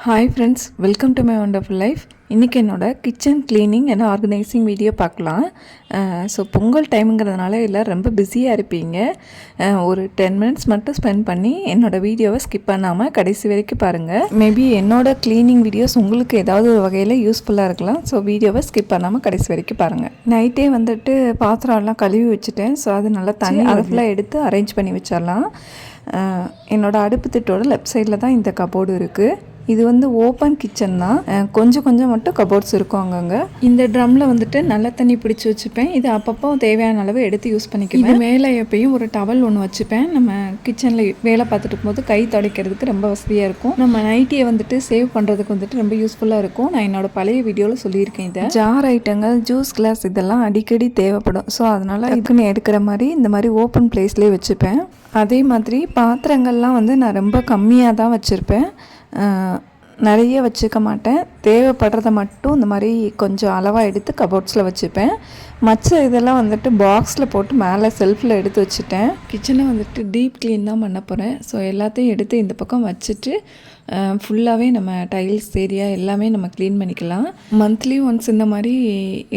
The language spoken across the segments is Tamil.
Hi friends, welcome to my wonderful life. இன்றைக்கி என்னோடய kitchen cleaning and organising video பார்க்கலாம். ஸோ பொங்கல் டைமுங்கிறதுனால எல்லோரும் ரொம்ப பிஸியாக இருப்பீங்க. ஒரு 10 மினிட்ஸ் மட்டும் ஸ்பெண்ட் பண்ணி என்னோடய வீடியோவை ஸ்கிப் பண்ணாமல் கடைசி வரைக்கும் பாருங்கள். மேபி என்னோடய க்ளீனிங் வீடியோஸ் உங்களுக்கு ஏதாவது ஒரு வகையில் யூஸ்ஃபுல்லாக இருக்கலாம். ஸோ வீடியோவை ஸ்கிப் பண்ணாமல் கடைசி வரைக்கும் பாருங்கள். நைட்டே வந்துட்டு பாத்திரம்லாம் கழுவி வச்சுட்டேன். ஸோ அது நல்லா தண்ணி அதை ஃபுல்லாக எடுத்து அரேஞ்ச் பண்ணி வச்சிடலாம். என்னோடய அடுப்பு திட்டோட லெஃப்ட் சைடில் தான் இந்த கபோர்டு இருக்குது. இது வந்து ஓப்பன் கிச்சன் தான். கொஞ்சம் மட்டும் கபோர்ட்ஸ் இருக்கும் அங்கங்கே. இந்த ட்ரம்மில் வந்துட்டு நல்ல தண்ணி பிடிச்சி வச்சுப்பேன். இது அப்பப்போ தேவையான அளவு எடுத்து யூஸ் பண்ணிக்குவேன். இது மேலே எப்பயும் ஒரு டவல் ஒன்று வச்சுப்பேன். நம்ம கிச்சனில் வேலை பார்த்துட்டு இருக்கும்போது கை துடைக்கிறதுக்கு ரொம்ப வசதியாக இருக்கும். நம்ம நைட்டியை வந்துட்டு சேவ் பண்ணுறதுக்கு வந்துட்டு ரொம்ப யூஸ்ஃபுல்லாக இருக்கும். நான் என்னோட பழைய வீடியோவில் சொல்லியிருக்கேன். இதை ஜார் ஐட்டங்கள், ஜூஸ் கிளாஸ் இதெல்லாம் அடிக்கடி தேவைப்படும். ஸோ அதனால் இதுக்குன்னு எடுக்கிற மாதிரி இந்த மாதிரி ஓப்பன் பிளேஸ்லேயே வச்சுப்பேன். அதே மாதிரி பாத்திரங்கள்லாம் வந்து நான் ரொம்ப கம்மியாக தான் வச்சுருப்பேன். நிறைய வச்சுக்க மாட்டேன். தேவைப்படுறத மட்டும் இந்த மாதிரி கொஞ்சம் அளவாக எடுத்து கபோர்ட்ஸில் வச்சுப்பேன். மற்ற இதெல்லாம் வந்துட்டு பாக்ஸில் போட்டு மேலே செல்ஃபில் எடுத்து வச்சுட்டேன். கிச்சனை வந்துட்டு டீப் க்ளீன் தான் பண்ண போகிறேன். ஸோ எல்லாத்தையும் எடுத்து இந்த பக்கம் வச்சுட்டு ஃபுல்லாகவே நம்ம டைல்ஸ் ஏரியா எல்லாமே நம்ம க்ளீன் பண்ணிக்கலாம். மந்த்லி ஒன்ஸ் இந்த மாதிரி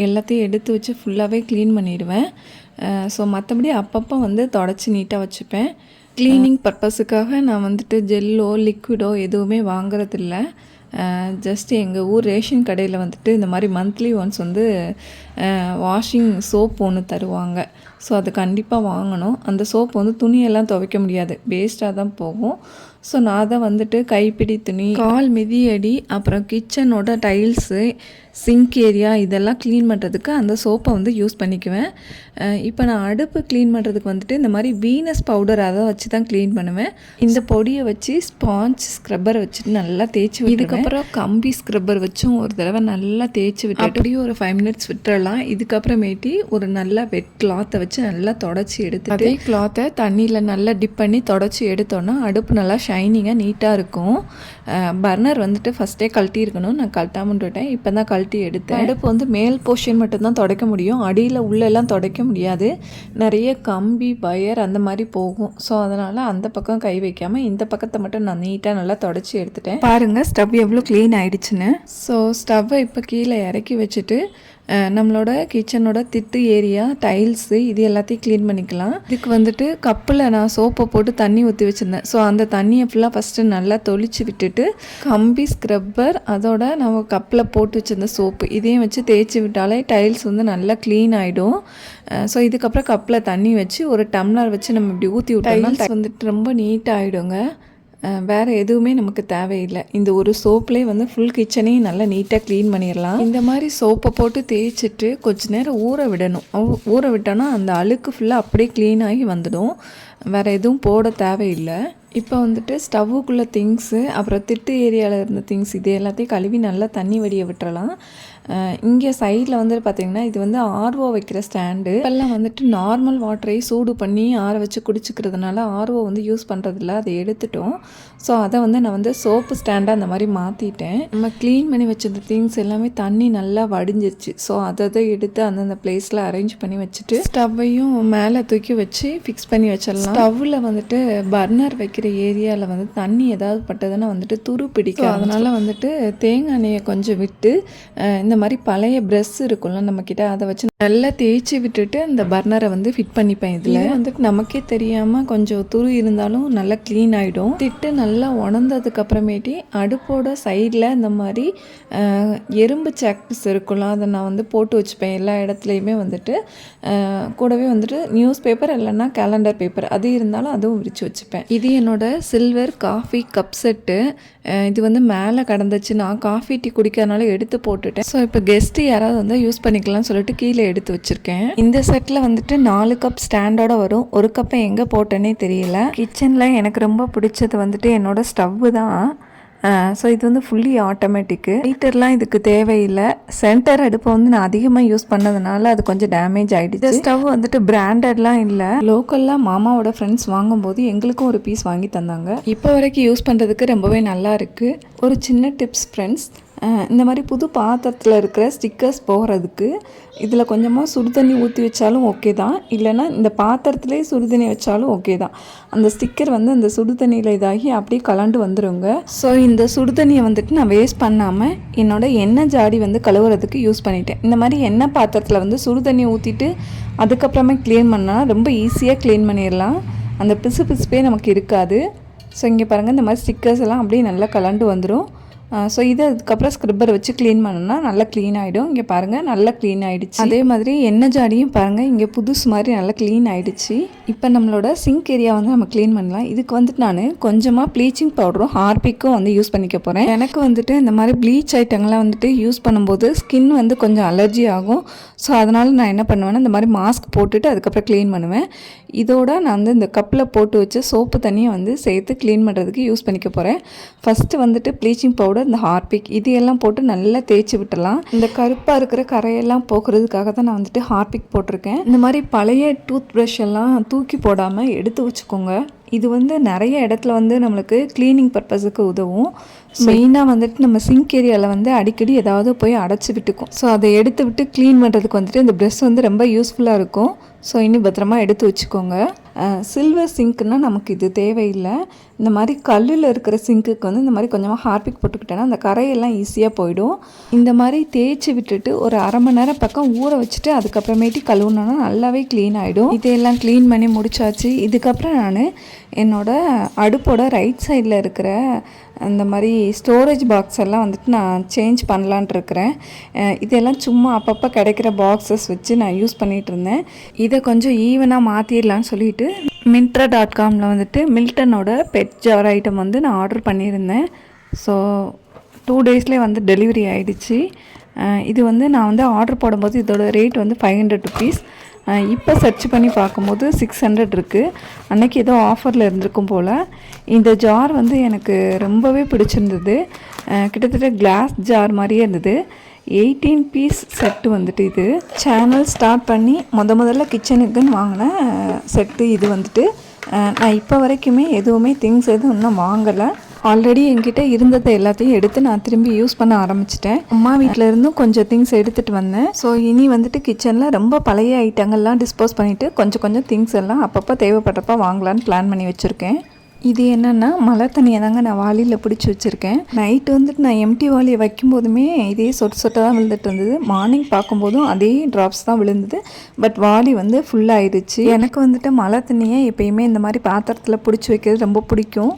எல்லாத்தையும் எடுத்து வச்சு ஃபுல்லாகவே க்ளீன் பண்ணிடுவேன். ஸோ மற்றபடி அப்பப்போ வந்து தொடச்சி நீட்டாக வச்சுப்பேன். க்ளீனிங் பர்பஸுக்காக நான் வந்துட்டு ஜெல்லோ லிக்விடோ எதுவுமே வாங்குறதில்ல. ஜஸ்ட் எங்கள் ஊர் ரேஷன் கடையில் வந்துட்டு இந்த மாதிரி மந்த்லி ஒன்ஸ் வந்து வாஷிங் சோப் ஒன்று தருவாங்க. ஸோ அது கண்டிப்பாக வாங்கணும். அந்த சோப் வந்து துணியெல்லாம் துவைக்க முடியாது, வேஸ்ட்டாக தான் போகும். ஸோ நான் தான் வந்துட்டு கைப்பிடி துணி, கால் மிதியடி, அப்புறம் கிச்சனோட டைல்ஸு, சிங்க் ஏரியா இதெல்லாம் க்ளீன் பண்ணுறதுக்கு அந்த சோப்பை வந்து யூஸ் பண்ணிக்குவேன். இப்போ நான் அடுப்பு க்ளீன் பண்ணுறதுக்கு வந்துட்டு இந்த மாதிரி வீனஸ் பவுடர் அதை வச்சு தான் க்ளீன் பண்ணுவேன். இந்த பொடியை வச்சு ஸ்பாஞ்ச் ஸ்க்ரப்பரை வச்சுட்டு நல்லா தேய்ச்சி, இதுக்கப்புறம் கம்பி ஸ்க்ரப்பர் வச்சும் ஒரு தடவை நல்லா தேய்ச்சி விட்டு அப்படியே ஒரு 5 மினிட்ஸ் விட்டுறலாம். இதுக்கப்புறமேட்டி ஒரு நல்லா வெட் கிளாத்தை வச்சு நல்லா தொடச்சி எடுத்து, அதே கிளாத்தை தண்ணியில் நல்லா டிப் பண்ணி தொடச்சி எடுத்தோன்னா அடுப்பு நல்லா ஷைனிங்காக நீட்டாக இருக்கும். பர்னர் வந்துட்டு ஃபஸ்ட்டே கழட்டி இருக்கணும். நான் கழட்டாமல் விட்டுட்டேன். இப்போ தான் கழட்டி எடுத்தேன். அடுப்பு வந்து மேல் போர்ஷன் மட்டும்தான் துடைக்க முடியும், அடியில் உள்ளெல்லாம் துடைக்க முடியாது. நிறைய கம்பி வயர் அந்த மாதிரி போகும். ஸோ அதனால் அந்த பக்கம் கை வைக்காமல் இந்த பக்கத்தை மட்டும் நான் நீட்டாக நல்லா தொடச்சி எடுத்துட்டேன். பாருங்கள் ஸ்டவ் எவ்வளோ க்ளீன் ஆகிடுச்சுன்னு. ஸோ ஸ்டவ்வை இப்போ கீழே இறக்கி வச்சுட்டு நம்மளோட கிச்சனோட திட்டு ஏரியா, டைல்ஸு இது எல்லாத்தையும் க்ளீன் பண்ணிக்கலாம். இதுக்கு வந்துட்டு கப்பில் நான் சோப்பை போட்டு தண்ணி ஊற்றி வச்சுருந்தேன். ஸோ அந்த தண்ணியை ஃபுல்லாக ஃபஸ்ட்டு நல்லா தொளிச்சு விட்டுட்டு கம்பி ஸ்க்ரப்பர் அதோட நம்ம கப்பில் போட்டு வச்சுருந்த சோப்பு இதையும் வச்சு தேய்ச்சி விட்டாலே டைல்ஸ் வந்து நல்லா க்ளீன் ஆகிடும். ஸோ இதுக்கப்புறம் கப்பில் தண்ணி வச்சு ஒரு டம்ளர் வச்சு நம்ம இப்படி ஊற்றி விட்டோம்னா டைல்ஸ் வந்துட்டு ரொம்ப நீட்டாக ஆகிடுங்க. வேறு எதுவுமே நமக்கு தேவையில்லை. இந்த ஒரு சோப்லேயே வந்து ஃபுல் கிச்சனையும் நல்லா நீட்டாக க்ளீன் பண்ணிடலாம். இந்த மாதிரி சோப்பை போட்டு தேய்ச்சிட்டு கொஞ்சம் நேரம் ஊற விடணும். ஊற விட்டோன்னா அந்த அழுக்கு ஃபுல்லாக அப்படியே க்ளீன் ஆகி வந்துடும். வேறு எதுவும் போட தேவையில்லை. இப்போ வந்துட்டு ஸ்டவ்வுக்குள்ளே திங்ஸு, அப்புறம் திட்டு ஏரியாவில் இருந்த திங்ஸ் இது எல்லாத்தையும் கழுவி நல்லா தண்ணி வடிய விட்டுறலாம். இங்கே சைடில் வந்துட்டு பார்த்திங்கன்னா இது வந்து ஆர்ஓ வைக்கிற ஸ்டாண்டு. இப்போல்லாம் வந்துட்டு நார்மல் வாட்டரை சூடு பண்ணி ஆற வச்சு குடிச்சிக்கிறதுனால ஆர்ஓ வந்து யூஸ் பண்ணுறதில்ல, அதை எடுத்துட்டோம். ஸோ அதை வந்து நான் வந்து சோப்பு ஸ்டாண்டாக அந்த மாதிரி மாற்றிட்டேன். நம்ம க்ளீன் பண்ணி வச்சிருந்த திங்ஸ் எல்லாமே தண்ணி நல்லா வடிஞ்சிருச்சு. ஸோ அதை எடுத்து அந்தந்த பிளேஸில் அரேஞ்ச் பண்ணி வச்சுட்டு ஸ்டவ்வையும் மேலே தூக்கி வச்சு ஃபிக்ஸ் பண்ணி வச்சிடலாம். ஸ்டவ்வில் வந்துட்டு பர்னர் வைக்கிற ஏரியாவில் வந்து தண்ணி ஏதாவது பட்டதுன்னா வந்துட்டு துரு பிடிக்கும். அதனால் வந்துட்டு தேங்காய் எண்ணெயை கொஞ்சம் விட்டு இந்த மாதிரி பழைய ப்ரெஷ் இருக்கும்ல நம்மக்கிட்ட, அதை வச்சு நல்லா தேய்ச்சி விட்டுட்டு அந்த பர்னரை வந்து ஃபிட் பண்ணிப்பேன். இதில் வந்துட்டு நமக்கே தெரியாமல் கொஞ்சம் துரு இருந்தாலும் நல்லா க்ளீன் ஆகிடும். திட்டு நல்லா உணர்ந்ததுக்கு அப்புறமேட்டி அடுப்போட சைடில் இந்த மாதிரி எறும்பு சாக்ஸ் இருக்கும்ல, அதை நான் வந்து போட்டு வச்சுப்பேன் எல்லா இடத்துலையுமே. வந்துட்டு கூடவே வந்துட்டு நியூஸ் பேப்பர் இல்லைன்னா கேலண்டர் பேப்பர் அது இருந்தாலும் அதுவும் விரித்து வச்சுப்பேன். இது என்னோட சில்வர் காஃபி கப் செட்டு. இது வந்து மேலே கடந்துச்சு, நான் காஃபி டீ குடிக்கிறதுனால எடுத்து போட்டுட்டேன். ஸோ இப்போ கெஸ்ட்டு யாராவது வந்து யூஸ் பண்ணிக்கலாம்னு சொல்லிட்டு கீழே எடுத்து வச்சுருக்கேன். இந்த செட்டில் வந்துட்டு 4 கப் ஸ்டாண்டோட வரும். ஒரு கப்பை எங்கே போட்டேன்னே தெரியல. கிச்சனில் எனக்கு ரொம்ப பிடிச்சது வந்துட்டு என்னோடய ஸ்டவ்வு தான். ஸோ இது வந்து ஃபுல்லி ஆட்டோமேட்டிக்கு. ஹீட்டர்லாம் இதுக்கு தேவையில்லை. சென்டர் அடுப்பை வந்து நான் அதிகமாக யூஸ் பண்ணதுனால அது கொஞ்சம் டேமேஜ் ஆகிடுச்சு. ஸ்டவ் வந்துட்டு பிராண்டட்லாம் இல்லை, லோக்கல்லாம் மாமாவோட ஃப்ரெண்ட்ஸ் வாங்கும்போது எங்களுக்கும் ஒரு பீஸ் வாங்கி தந்தாங்க. இப்போ வரைக்கும் யூஸ் பண்ணுறதுக்கு ரொம்பவே நல்லா இருக்குது. ஒரு சின்ன டிப்ஸ் ஃப்ரெண்ட்ஸ், இந்த மாதிரி புது பாத்திரத்தில் இருக்கிற ஸ்டிக்கர்ஸ் போகிறதுக்கு இதில் கொஞ்சமாக சுடு தண்ணி ஊற்றி வச்சாலும் ஓகே தான், இல்லைனா இந்த பாத்திரத்துலேயே சுடு தண்ணி வச்சாலும் ஓகே தான். அந்த ஸ்டிக்கர் வந்து அந்த சுடு தண்ணியில் இதாகி அப்படியே கலண்டு வந்துடுங்க. ஸோ இந்த சுடு தண்ணியை வந்துட்டு நான் வேஸ்ட் பண்ணாமல் என்னோடய எண்ணெய் ஜாடி வந்து கழுவுறதுக்கு யூஸ் பண்ணிட்டேன். இந்த மாதிரி எண்ணெய் பாத்திரத்தில் வந்து சுடு தண்ணி ஊற்றிட்டு அதுக்கப்புறமே க்ளீன் பண்ணால் ரொம்ப ஈஸியாக க்ளீன் பண்ணிடலாம். அந்த பிசுப்பே நமக்கு இருக்காது. ஸோ இங்கே பாருங்கள், இந்த மாதிரி ஸ்டிக்கர்ஸ் எல்லாம் அப்படியே நல்லா கலண்டு வந்துடும். ஸோ இதை அதுக்கப்புறம் ஸ்க்ரப்பர் வச்சு க்ளீன் பண்ணோம்னா நல்லா க்ளீன் ஆகிடும். இங்கே பாருங்கள், நல்லா க்ளீன் ஆகிடுச்சு. அதே மாதிரி எண்ணெய் ஜாடியும் பாருங்கள், இங்கே புதுசு மாதிரி நல்லா க்ளீன் ஆகிடுச்சு. இப்போ நம்மளோட சிங்க் ஏரியா வந்து நம்ம க்ளீன் பண்ணலாம். இதுக்கு வந்துட்டு நான் கொஞ்சமாக ப்ளீச்சிங் பவுடரும் ஹார்பிக்கும் வந்து யூஸ் பண்ணிக்க போகிறேன். எனக்கு வந்துட்டு இந்த மாதிரி ப்ளீச் ஐட்டங்கள்லாம் வந்துட்டு யூஸ் பண்ணும்போது ஸ்கின் வந்து கொஞ்சம் அலர்ஜி ஆகும். ஸோ அதனால் நான் என்ன பண்ணுவேன்னா இந்த மாதிரி மாஸ்க் போட்டுட்டு அதுக்கப்புறம் க்ளீன் பண்ணுவேன். இதோட நான் வந்து இந்த கப்பில் போட்டு வச்சு சோப்பு தண்ணியை வந்து சேர்த்து க்ளீன் பண்ணுறதுக்கு யூஸ் பண்ணிக்க போகிறேன். ஃபஸ்ட்டு வந்துட்டு ப்ளீச்சிங் பவுடர், இந்த ஹார்பிக் இதையெல்லாம் போட்டு நல்லா தேய்ச்சி விட்டுலாம். இந்த கருப்பாக இருக்கிற கரையெல்லாம் போக்குறதுக்காக தான் நான் வந்துட்டு ஹார்பிக் போட்டிருக்கேன். இந்த மாதிரி பழைய டூத் ப்ரஷ் எல்லாம் தூக்கி போடாமல் எடுத்து வச்சுக்கோங்க. இது வந்து நிறைய இடத்துல வந்து நம்மளுக்கு க்ளீனிங் பர்பஸுக்கு உதவும். மெயினாக வந்துட்டு நம்ம சிங்க் ஏரியாவில் வந்து அடிக்கடி ஏதாவது போய் அடைச்சி விட்டுக்கும். ஸோ அதை எடுத்து விட்டு க்ளீன் பண்ணுறதுக்கு வந்துட்டு இந்த ப்ரஷ் வந்து ரொம்ப யூஸ்ஃபுல்லாக இருக்கும். ஸோ இன்னும் பத்திரமா எடுத்து வச்சுக்கோங்க. சில்வர் சிங்க்குனால் நமக்கு இது தேவையில்லை. இந்த மாதிரி கல்லில் இருக்கிற சிங்க்குக்கு வந்து இந்த மாதிரி கொஞ்சமாக ஹார்பிக் போட்டுக்கிட்டேன்னா அந்த கரையெல்லாம் ஈஸியாக போயிடும். இந்த மாதிரி தேய்ச்சி விட்டுட்டு ஒரு அரை மணி நேரம் பக்கம் ஊற வச்சுட்டு அதுக்கப்புறமேட்டு கழுவுனோன்னா நல்லாவே க்ளீன் ஆகிடும். இதையெல்லாம் க்ளீன் பண்ணி முடிச்சாச்சு. இதுக்கப்புறம் நான் என்னோடய அடுப்போட ரைட் சைடில் இருக்கிற அந்த மாதிரி ஸ்டோரேஜ் பாக்ஸ் எல்லாம் வந்துட்டு நான் சேஞ்ச் பண்ணலான்ட்டு இருக்கிறேன். இதெல்லாம் சும்மா அப்பப்போ கிடைக்கிற பாக்ஸஸ் வச்சு நான் யூஸ் பண்ணிகிட்டு இருந்தேன். இதை கொஞ்சம் ஈவனாக மாற்றிடலான்னு சொல்லிட்டு Myntra.comல வந்துட்டு மில்டனோட பெட் ஜார் ஐட்டம் வந்து நான் ஆர்டர் பண்ணியிருந்தேன். ஸோ 2 டேஸ்லேயே வந்து டெலிவரி ஆகிடுச்சு. இது வந்து நான் வந்து ஆர்டர் போடும்போது இதோட ரேட் வந்து 500 ருபீஸ். இப்போ சர்ச் பண்ணி பார்க்கும்போது 600 இருக்குது. அன்றைக்கி ஏதோ ஆஃபரில் இருந்திருக்கும் போல். இந்த ஜார் வந்து எனக்கு ரொம்பவே பிடிச்சிருந்தது. கிட்டத்தட்ட கிளாஸ் ஜார் மாதிரியே இருந்தது. 18 பீஸ் செட்டு வந்துட்டு இது. சேனல் ஸ்டார்ட் பண்ணி முதல்ல கிச்சனுக்குன்னு வாங்கின செட்டு இது வந்துட்டு. நான் இப்போ வரைக்குமே எதுவுமே திங்ஸ் எதுவும் இன்னும் வாங்கலை. ஆல்ரெடி என்கிட்ட இருந்ததை எல்லாத்தையும் எடுத்து நான் திரும்பி யூஸ் பண்ண ஆரம்பிச்சிட்டேன். அம்மா வீட்டில் இருந்தும் கொஞ்சம் திங்ஸ் எடுத்துகிட்டு வந்தேன். ஸோ இனி வந்துட்டு கிச்சனில் ரொம்ப பழைய ஐட்டங்கள்லாம் டிஸ்போஸ் பண்ணிவிட்டு கொஞ்சம் திங்ஸ் எல்லாம் அப்பப்போ தேவைப்படுறப்ப வாங்கலான்னு பிளான் பண்ணி வச்சுருக்கேன். இது என்னென்னா மழை தண்ணியை தாங்க நான் வாளியில் பிடிச்சி வச்சுருக்கேன். நைட்டு வந்துட்டு நான் எம்டி வாளியை வைக்கும்போதுமே இதே சொட்டாக தான் விழுந்துட்டு இருந்தது. மார்னிங் பார்க்கும்போதும் அதே ட்ராப்ஸ் தான் விழுந்தது. பட் வாளி வந்து ஃபுல்லாகிடுச்சு. எனக்கு வந்துட்டு மழை தண்ணியை எப்பயுமே இந்த மாதிரி பாத்திரத்தில் பிடிச்சி வைக்கிறது ரொம்ப பிடிக்கும்.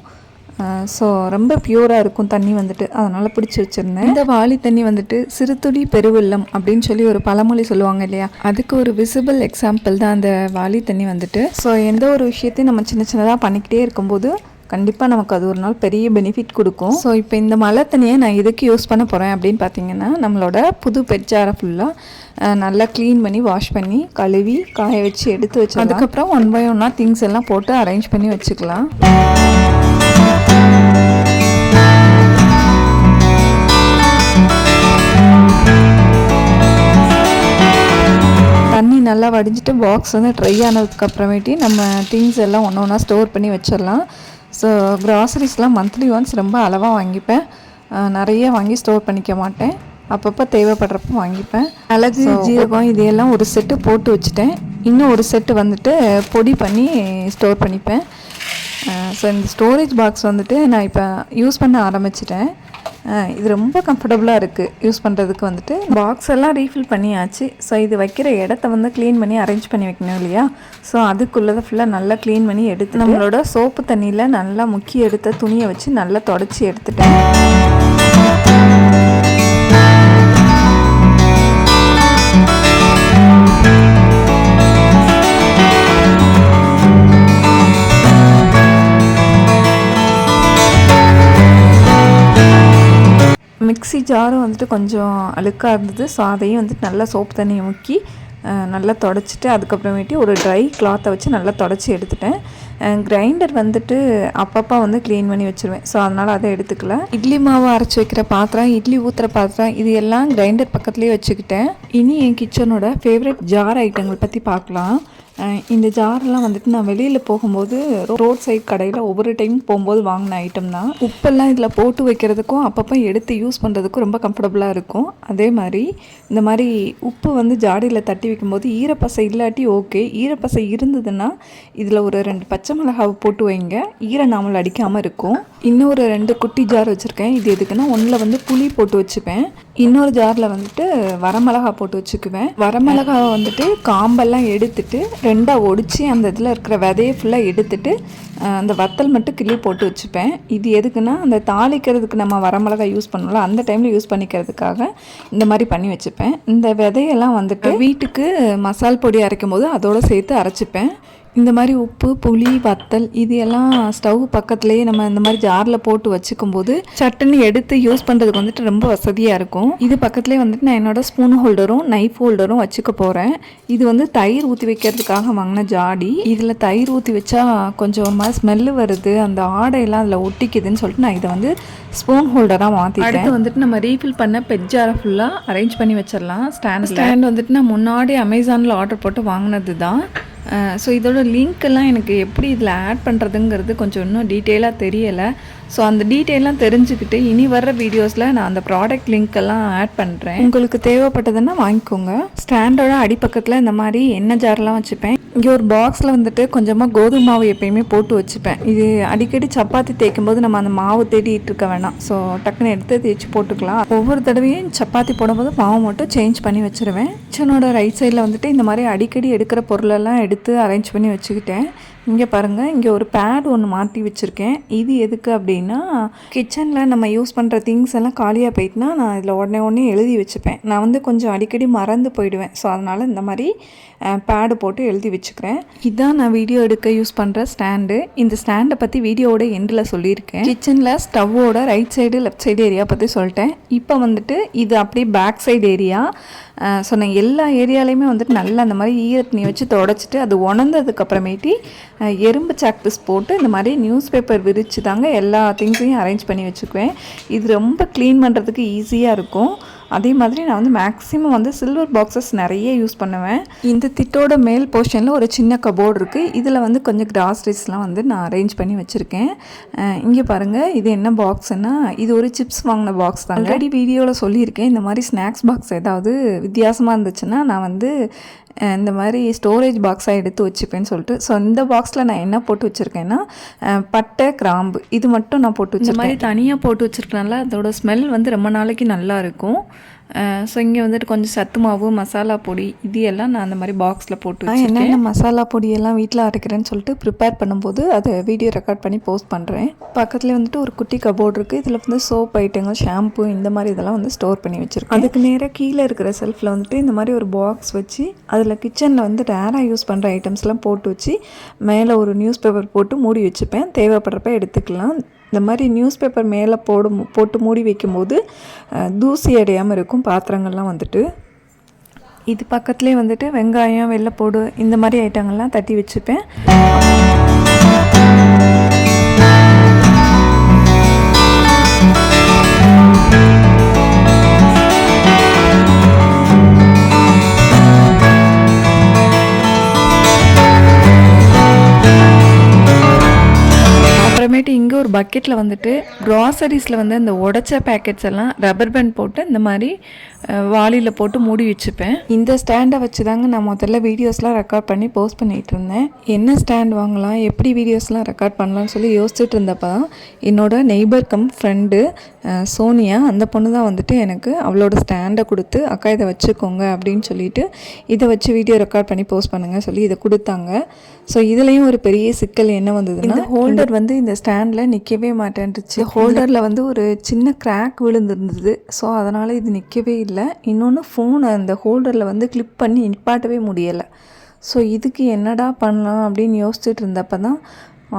ஸோ ரொம்ப பியூராக இருக்கும் தண்ணி வந்துட்டு, அதனால் பிடிச்சி வச்சுருந்தேன். இந்த வாளி தண்ணி வந்துட்டு சிறுதுளி பெருவெள்ளம் அப்படின்னு சொல்லி ஒரு பழமொழி சொல்லுவாங்க இல்லையா, அதுக்கு ஒரு விசிபிள் எக்ஸாம்பிள் தான் அந்த வாளி தண்ணி வந்துட்டு. ஸோ எந்த ஒரு விஷயத்தையும் நம்ம சின்னதாக பண்ணிக்கிட்டே இருக்கும்போது கண்டிப்பாக நமக்கு அது ஒரு நாள் பெரிய பெனிஃபிட் கொடுக்கும். ஸோ இப்போ இந்த மழை தண்ணியை நான் எதுக்கு யூஸ் பண்ண போகிறேன் அப்படின்னு பார்த்தீங்கன்னா, நம்மளோட புது பெட் ஜாரை ஃபுல்லாக நல்லா க்ளீன் பண்ணி வாஷ் பண்ணி கழுவி காய வச்சு எடுத்து வச்சு அதுக்கப்புறம் 1 by 1 திங்ஸ் எல்லாம் போட்டு அரேஞ்ச் பண்ணி வச்சுக்கலாம். தண்ணி நல்லா வடிஞ்சிட்டு பாக்ஸ் வந்து ட்ரை ஆனதுக்கப்புறமேட்டி நம்ம திங்ஸ் எல்லாம் ஒன்றா ஸ்டோர் பண்ணி வச்சிடலாம். ஸோ க்ராசரிஸ்லாம் மந்த்லி ஒன்ஸ் ரொம்ப அளவாக வாங்கிப்பேன். நிறைய வாங்கி ஸ்டோர் பண்ணிக்க மாட்டேன். அப்பப்போ தேவைப்படுறப்ப வாங்கிப்பேன். மிளகு, ஜீரகம் இதையெல்லாம் ஒரு செட்டு போட்டு வச்சுட்டேன். இன்னும் ஒரு செட்டு வந்துட்டு பொடி பண்ணி ஸ்டோர் பண்ணிப்பேன். ஸோ இந்த ஸ்டோரேஜ் பாக்ஸ் வந்துட்டு நான் இப்போ யூஸ் பண்ண ஆரம்பிச்சிட்டேன். இது ரொம்ப கம்ஃபர்டபுளாக இருக்குது யூஸ் பண்ணுறதுக்கு. வந்துட்டு பாக்ஸ் எல்லாம் ரீஃபில் பண்ணியாச்சு. ஸோ இது வைக்கிற இடத்த வந்து க்ளீன் பண்ணி அரேஞ்ச் பண்ணி வைக்கணும் இல்லையா. ஸோ அதுக்குள்ளதை ஃபுல்லாக நல்லா க்ளீன் பண்ணி எடுத்து நம்மளோட சோப்பு தண்ணியில் நல்லா முக்கி எடுத்த துணியை வச்சு நல்லா தொடச்சி எடுத்துட்டேன். மிக்ஸி ஜாரும் வந்துட்டு கொஞ்சம் அழுக்காக இருந்தது. ஸோ அதையும் வந்துட்டு நல்லா சோப்பு தண்ணியை முக்கி நல்லா தொடச்சிட்டு அதுக்கப்புறமேட்டி ஒரு ட்ரை கிளாத்தை வச்சு நல்லா தொடச்சி எடுத்துட்டேன். கிரைண்டர் வந்துட்டு அப்பப்போ வந்து க்ளீன் பண்ணி வச்சுருவேன். ஸோ அதனால் அதை எடுத்துக்கல. இட்லி மாவு அரைச்சி வைக்கிற பாத்திரம், இட்லி ஊற்றுற பாத்திரம், இது எல்லாம் கிரைண்டர் பக்கத்துலேயே வச்சுக்கிட்டேன். இனி என் கிச்சனோட ஃபேவரட் ஜார் ஐட்டங்கள் பற்றி பார்க்கலாம். இந்த ஜாரெல்லாம் வந்துட்டு நான் வெளியில் போகும்போது ரோட் சைட் கடையில் ஒவ்வொரு டைம் போகும்போது வாங்கின ஐட்டம் தான். உப்பெல்லாம் இதில் போட்டு வைக்கிறதுக்கும் அப்பப்போ எடுத்து யூஸ் பண்ணுறதுக்கும் ரொம்ப கம்ஃபர்டபுளாக இருக்கும். அதே மாதிரி இந்த மாதிரி உப்பு வந்து ஜாடியில் தட்டி வைக்கும்போது ஈரப்பசை இல்லாட்டி ஓகே, ஈரப்பசை இருந்ததுன்னா இதில் ஒரு 2 பச்சை மிளகாவை போட்டு வைங்க, ஈரநாமல் அடிக்காமல் இருக்கும். இன்னொரு 2 குட்டி ஜார் வச்சுருக்கேன். இது எதுக்குன்னா ஒன்றில் வந்து புளி போட்டு வச்சுப்பேன், இன்னொரு ஜாரில் வந்துட்டு வரமிளகா போட்டு வச்சுக்குவேன். வரமிளகாவை வந்துட்டு காம்பெல்லாம் எடுத்துட்டு 2ஆக ஒடிச்சு அந்த இதில் இருக்கிற விதையை ஃபுல்லாக எடுத்துட்டு அந்த வத்தல் மட்டும் கிள்ளி போட்டு வச்சுப்பேன். இது எதுக்குன்னா அந்த தாளிக்கிறதுக்கு நம்ம வரமிளகா யூஸ் பண்ணோம்ல, அந்த டைமில் யூஸ் பண்ணிக்கிறதுக்காக இந்த மாதிரி பண்ணி வச்சுப்பேன். இந்த விதையெல்லாம் வந்துட்டு வீட்டுக்கு மசால் பொடி அரைக்கும் போது அதோடு சேர்த்து அரைச்சிப்பேன். இந்த மாதிரி உப்பு, புளி, வத்தல் இது எல்லாம் ஸ்டவ் பக்கத்துலேயே நம்ம இந்த மாதிரி ஜாரில் போட்டு வச்சுக்கும்போது சட்டுன்னு எடுத்து யூஸ் பண்ணுறதுக்கு வந்துட்டு ரொம்ப வசதியாக இருக்கும். இது பக்கத்துலேயே வந்துட்டு நான் என்னோடய ஸ்பூன் ஹோல்டரும் நைஃப் ஹோல்டரும் வச்சுக்க போகிறேன். இது வந்து தயிர் ஊற்றி வைக்கிறதுக்காக வாங்கின ஜாடி. இதில் தயிர் ஊற்றி வச்சா கொஞ்சம் ஒரு மாதிரி ஸ்மெல்லு வருது, அந்த ஆடையெல்லாம் அதில் ஒட்டிக்குதுன்னு சொல்லிட்டு நான் இதை வந்து ஸ்பூன் ஹோல்டராக மாற்றிட்டேன். அடுத்து வந்துட்டு நம்ம ரீஃபில் பண்ண பெட் ஜாரை ஃபுல்லாக அரேஞ்ச் பண்ணி வச்சிடலாம். ஸ்டாண்ட் வந்துட்டு நான் முன்னாடி அமேசானில் ஆர்டர் போட்டு வாங்கினது தான். ஸோ இதோட லிங்க்கெல்லாம் எனக்கு எப்படி இதில் ஆட் பண்ணுறதுங்கிறது கொஞ்சம் இன்னும் டீட்டெயிலாக தெரியலை. ஸோ அந்த டீட்டெயிலாம் தெரிஞ்சுக்கிட்டு இனி வர்ற வீடியோஸில் நான் அந்த ப்ராடக்ட் லிங்க்கெல்லாம் ஆட் பண்ணுறேன். உங்களுக்கு தேவைப்பட்டதுன்னா வாங்கிக்கோங்க. ஸ்டாண்டோட அடிப்பக்கத்தில் இந்த மாதிரி எண்ணெய் ஜாரெலாம் வச்சுப்பேன். இங்கே ஒரு பாக்ஸில் வந்துட்டு கொஞ்சமாக கோதுமை மாவு எப்பயுமே போட்டு வச்சுப்பேன். இது அடிக்கடி சப்பாத்தி தேய்க்கும் போது நம்ம அந்த மாவு தேடிட்டு இருக்க வேணாம். ஸோ டக்குன்னு எடுத்து தேய்ச்சி போட்டுக்கலாம். ஒவ்வொரு தடவையும் சப்பாத்தி போடும்போது மாவு மட்டும் சேஞ்ச் பண்ணி வச்சுருவேன். கிச்சனோட ரைட் சைடில் வந்துட்டு இந்த மாதிரி அடிக்கடி எடுக்கிற பொருளெல்லாம் எடுத்து அரேஞ்ச் பண்ணி வச்சுக்கிட்டேன். இங்கே பாருங்கள், இங்கே ஒரு பேட் ஒன்று மாட்டி வச்சுருக்கேன். இது எதுக்கு அப்படின்னா கிச்சனில் நம்ம யூஸ் பண்ணுற திங்ஸ் எல்லாம் காலியாக போயிட்டுனா நான் இதில் உடனே எழுதி வச்சுப்பேன். நான் வந்து கொஞ்சம் அடிக்கடி மறந்து போயிடுவேன். ஸோ அதனால் இந்த மாதிரி பேடு போட்டு எழுதி வச்சுக்கிறேன். இதுதான் நான் வீடியோ எடுக்க யூஸ் பண்ணுற ஸ்டாண்டு. இந்த ஸ்டாண்டை பற்றி வீடியோவோட எண்டில் சொல்லியிருக்கேன். கிச்சனில் ஸ்டவ்வோட right side left side area பற்றி சொல்லிட்டேன். இப்போ வந்துட்டு இது அப்படியே பேக் சைடு ஏரியா. ஸோ நான் எல்லா ஏரியாலையுமே வந்துட்டு நல்லா அந்த மாதிரி ஈரத்தண்ணி வச்சு தொடச்சிட்டு அது உணர்ந்ததுக்கப்புறமேட்டி எறும்பு சாக்பீஸ் போட்டு இந்த மாதிரி நியூஸ் பேப்பர் விரித்து தாங்க எல்லா திங்ஸையும் அரேஞ்ச் பண்ணி வச்சுக்குவேன். இது ரொம்ப க்ளீன் பண்ணுறதுக்கு ஈஸியாக இருக்கும். அதே மாதிரி நான் வந்து மேக்ஸிமம் வந்து சில்வர் பாக்ஸஸ் நிறைய யூஸ் பண்ணுவேன். இந்த திட்டோட மேல் போர்ஷனில் ஒரு சின்ன கபோர்டு இருக்குது. இதில் வந்து கொஞ்சம் கிராசரிஸ்லாம் வந்து நான் அரேஞ்ச் பண்ணி வச்சுருக்கேன். இங்கே பாருங்கள், இது என்ன பாக்ஸ்னா இது ஒரு சிப்ஸ் வாங்கின பாக்ஸ் தான். ஆல்ரெடி வீடியோவில் சொல்லியிருக்கேன். இந்த மாதிரி ஸ்நாக்ஸ் பாக்ஸ் ஏதாவது வித்தியாசமாக இருந்துச்சுன்னா நான் வந்து இந்த மாதிரி ஸ்டோரேஜ் பாக்ஸாக எடுத்து வச்சுப்பேன்னு சொல்லிட்டு. ஸோ இந்த பாக்ஸில் நான் என்ன போட்டு வச்சுருக்கேன்னா பட்டை, கிராம்பு இது மட்டும் நான் போட்டு வச்சுருக்கேன். இந்த மாதிரி தனியாக போட்டு வச்சுருக்கனால அதோட ஸ்மெல் வந்து ரொம்ப நாளைக்கு நல்லாயிருக்கும். ஸோ இங்கே வந்துட்டு கொஞ்சம் சத்து மாவு, மசாலா பொடி இது எல்லாம் நான் அந்த மாதிரி பாக்ஸில் போட்டு என்னென்ன மசாலா பொடியெல்லாம் வீட்டில் அரைக்கிறேன்னு சொல்லிட்டு ப்ரிப்பேர் பண்ணும்போது அதை வீடியோ ரெக்கார்ட் பண்ணி போஸ்ட் பண்ணுறேன். பக்கத்தில் வந்துட்டு ஒரு குட்டி கபோர்டு இருக்குது. இதில் வந்து சோப் ஐட்டங்கள், ஷாம்பு இந்த மாதிரி இதெல்லாம் வந்து ஸ்டோர் பண்ணி வச்சுருக்கேன். அதுக்கு நேராக கீழே இருக்கிற செல்ஃபில் வந்துட்டு இந்த மாதிரி ஒரு பாக்ஸ் வச்சு அதில் கிச்சனில் வந்து ரேராக யூஸ் பண்ணுற ஐட்டம்ஸ்லாம் போட்டு வச்சு மேலே ஒரு நியூஸ் பேப்பர் போட்டு மூடி வச்சுப்பேன். தேவைப்படுறப்ப எடுத்துக்கலாம். இந்த மாதிரி நியூஸ் பேப்பர் மேலே போட்டு மூடி வைக்கும்போது தூசி அடையாமல் இருக்கும் பாத்திரங்கள்லாம் வந்துட்டு. இது பக்கத்துலேயே வந்துட்டு வெங்காயம், வெள்ளைப்பூடு இந்த மாதிரி ஐட்டங்கள்லாம் தட்டி வச்சுப்பேன். அப்புறமேட்டு இங்கே ஒரு பக்கெட்டில் வந்துட்டு க்ராசரிஸில் வந்து இந்த உடைச்ச பேக்கெட்ஸ் எல்லாம் ரப்பர் பேண்ட் போட்டு இந்த மாதிரி வாளியில் போட்டு மூடி வச்சுப்பேன். இந்த ஸ்டாண்டை வச்சு தாங்க நான் முதல்ல வீடியோஸ்லாம் ரெக்கார்ட் பண்ணி போஸ்ட் பண்ணிகிட்டு இருந்தேன். என்ன ஸ்டாண்ட் வாங்கலாம், எப்படி வீடியோஸ்லாம் ரெக்கார்ட் பண்ணலாம்னு சொல்லி யோசிச்சுட்டு இருந்தப்போ தான் என்னோட நெய்பர் கம் ஃப்ரெண்டு சோனியா, அந்த பொண்ணு தான் வந்துட்டு எனக்கு அவளோட ஸ்டாண்டை கொடுத்து அக்கா இதை வச்சுக்கோங்க அப்படின்னு சொல்லிட்டு இதை வச்சு வீடியோ ரெக்கார்ட் பண்ணி போஸ்ட் பண்ணுங்க சொல்லி இதை கொடுத்தாங்க. ஸோ இதுலேயும் ஒரு பெரிய சிக்கல் என்ன வந்ததுன்னா ஹோல்டர் வந்து இந்த ஸ்டாண்டில் நிற்கவே மாட்டேன்ருச்சு. ஹோல்டரில் வந்து ஒரு சின்ன கிராக் விழுந்துருந்தது. ஸோ அதனால் இது நிற்கவே இல்லை. இன்னொன்று ஃபோனை அந்த ஹோல்டரில் வந்து கிளிப் பண்ணி நிப்பாட்டவே முடியலை. ஸோ இதுக்கு என்னடா பண்ணலாம் அப்படின்னு யோசிச்சுட்டு இருந்தப்போ தான்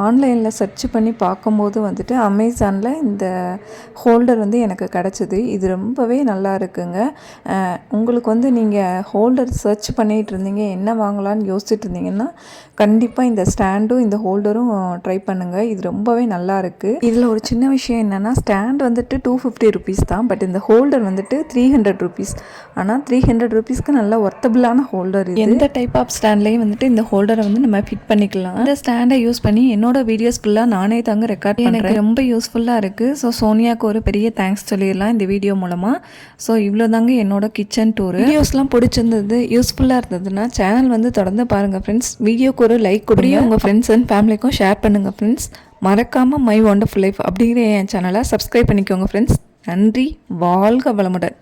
ஆன்லைனில் சர்ச் பண்ணி பார்க்கும்போது வந்துட்டு அமேசானில் இந்த ஹோல்டர் வந்து எனக்கு கிடச்சிது. இது ரொம்பவே நல்லா இருக்குங்க. உங்களுக்கு வந்து நீங்கள் ஹோல்டர் சர்ச் பண்ணிகிட்டு இருந்தீங்க, என்ன வாங்கலான்னு யோசிச்சுட்டு இருந்தீங்கன்னா கண்டிப்பாக இந்த ஸ்டாண்டும் இந்த ஹோல்டரும் ட்ரை பண்ணுங்கள். இது ரொம்பவே நல்லா இருக்குது. இதில் ஒரு சின்ன விஷயம் என்னென்னா, ஸ்டாண்ட் வந்துட்டு 250 ருபீஸ் தான், பட் இந்த ஹோல்டர் வந்துட்டு 300 ருபீஸ். ஆனால் 300 ருபீஸ்க்கு நல்ல ஒர்த்தபிளான ஹோல்டர். எந்த டைப் ஆஃப் ஸ்டாண்ட்லேயும் வந்துட்டு இந்த ஹோல்டரை வந்து நம்ம ஃபிட் பண்ணிக்கலாம். இந்த ஸ்டாண்டை யூஸ் பண்ணி என்னோட வீடியோஸ் ஃபுல்லாக நானே தாங்க ரெக்கார்ட் பண்ணுறேன். எனக்கு ரொம்ப யூஸ்ஃபுல்லாக இருக்குது. ஸோ சோனியாவுக்கு ஒரு பெரிய தேங்க்ஸ் சொல்லிடலாம் இந்த வீடியோ மூலமாக. ஸோ இவ்வளோ தாங்க என்னோட கிச்சன் டூர். வீடியோஸ்லாம் பிடிச்சிருந்தது, யூஸ்ஃபுல்லாக இருந்ததுன்னா சேனல் வந்து தொடர்ந்து பாருங்கள் ஃப்ரெண்ட்ஸ். வீடியோக்கு ஒரு லைக் கொடுங்க, உங்கள் ஃப்ரெண்ட்ஸ் அண்ட் ஃபேமிலிக்கும் ஷேர் பண்ணுங்கள் ஃப்ரெண்ட்ஸ். மறக்காமல் மை ஒண்டர்ஃபுல் லைஃப் அப்படிங்கிற என் சேனலை சப்ஸ்கிரைப் பண்ணிக்கோங்க ஃப்ரெண்ட்ஸ். நன்றி, வாழ்க வளமுடன்.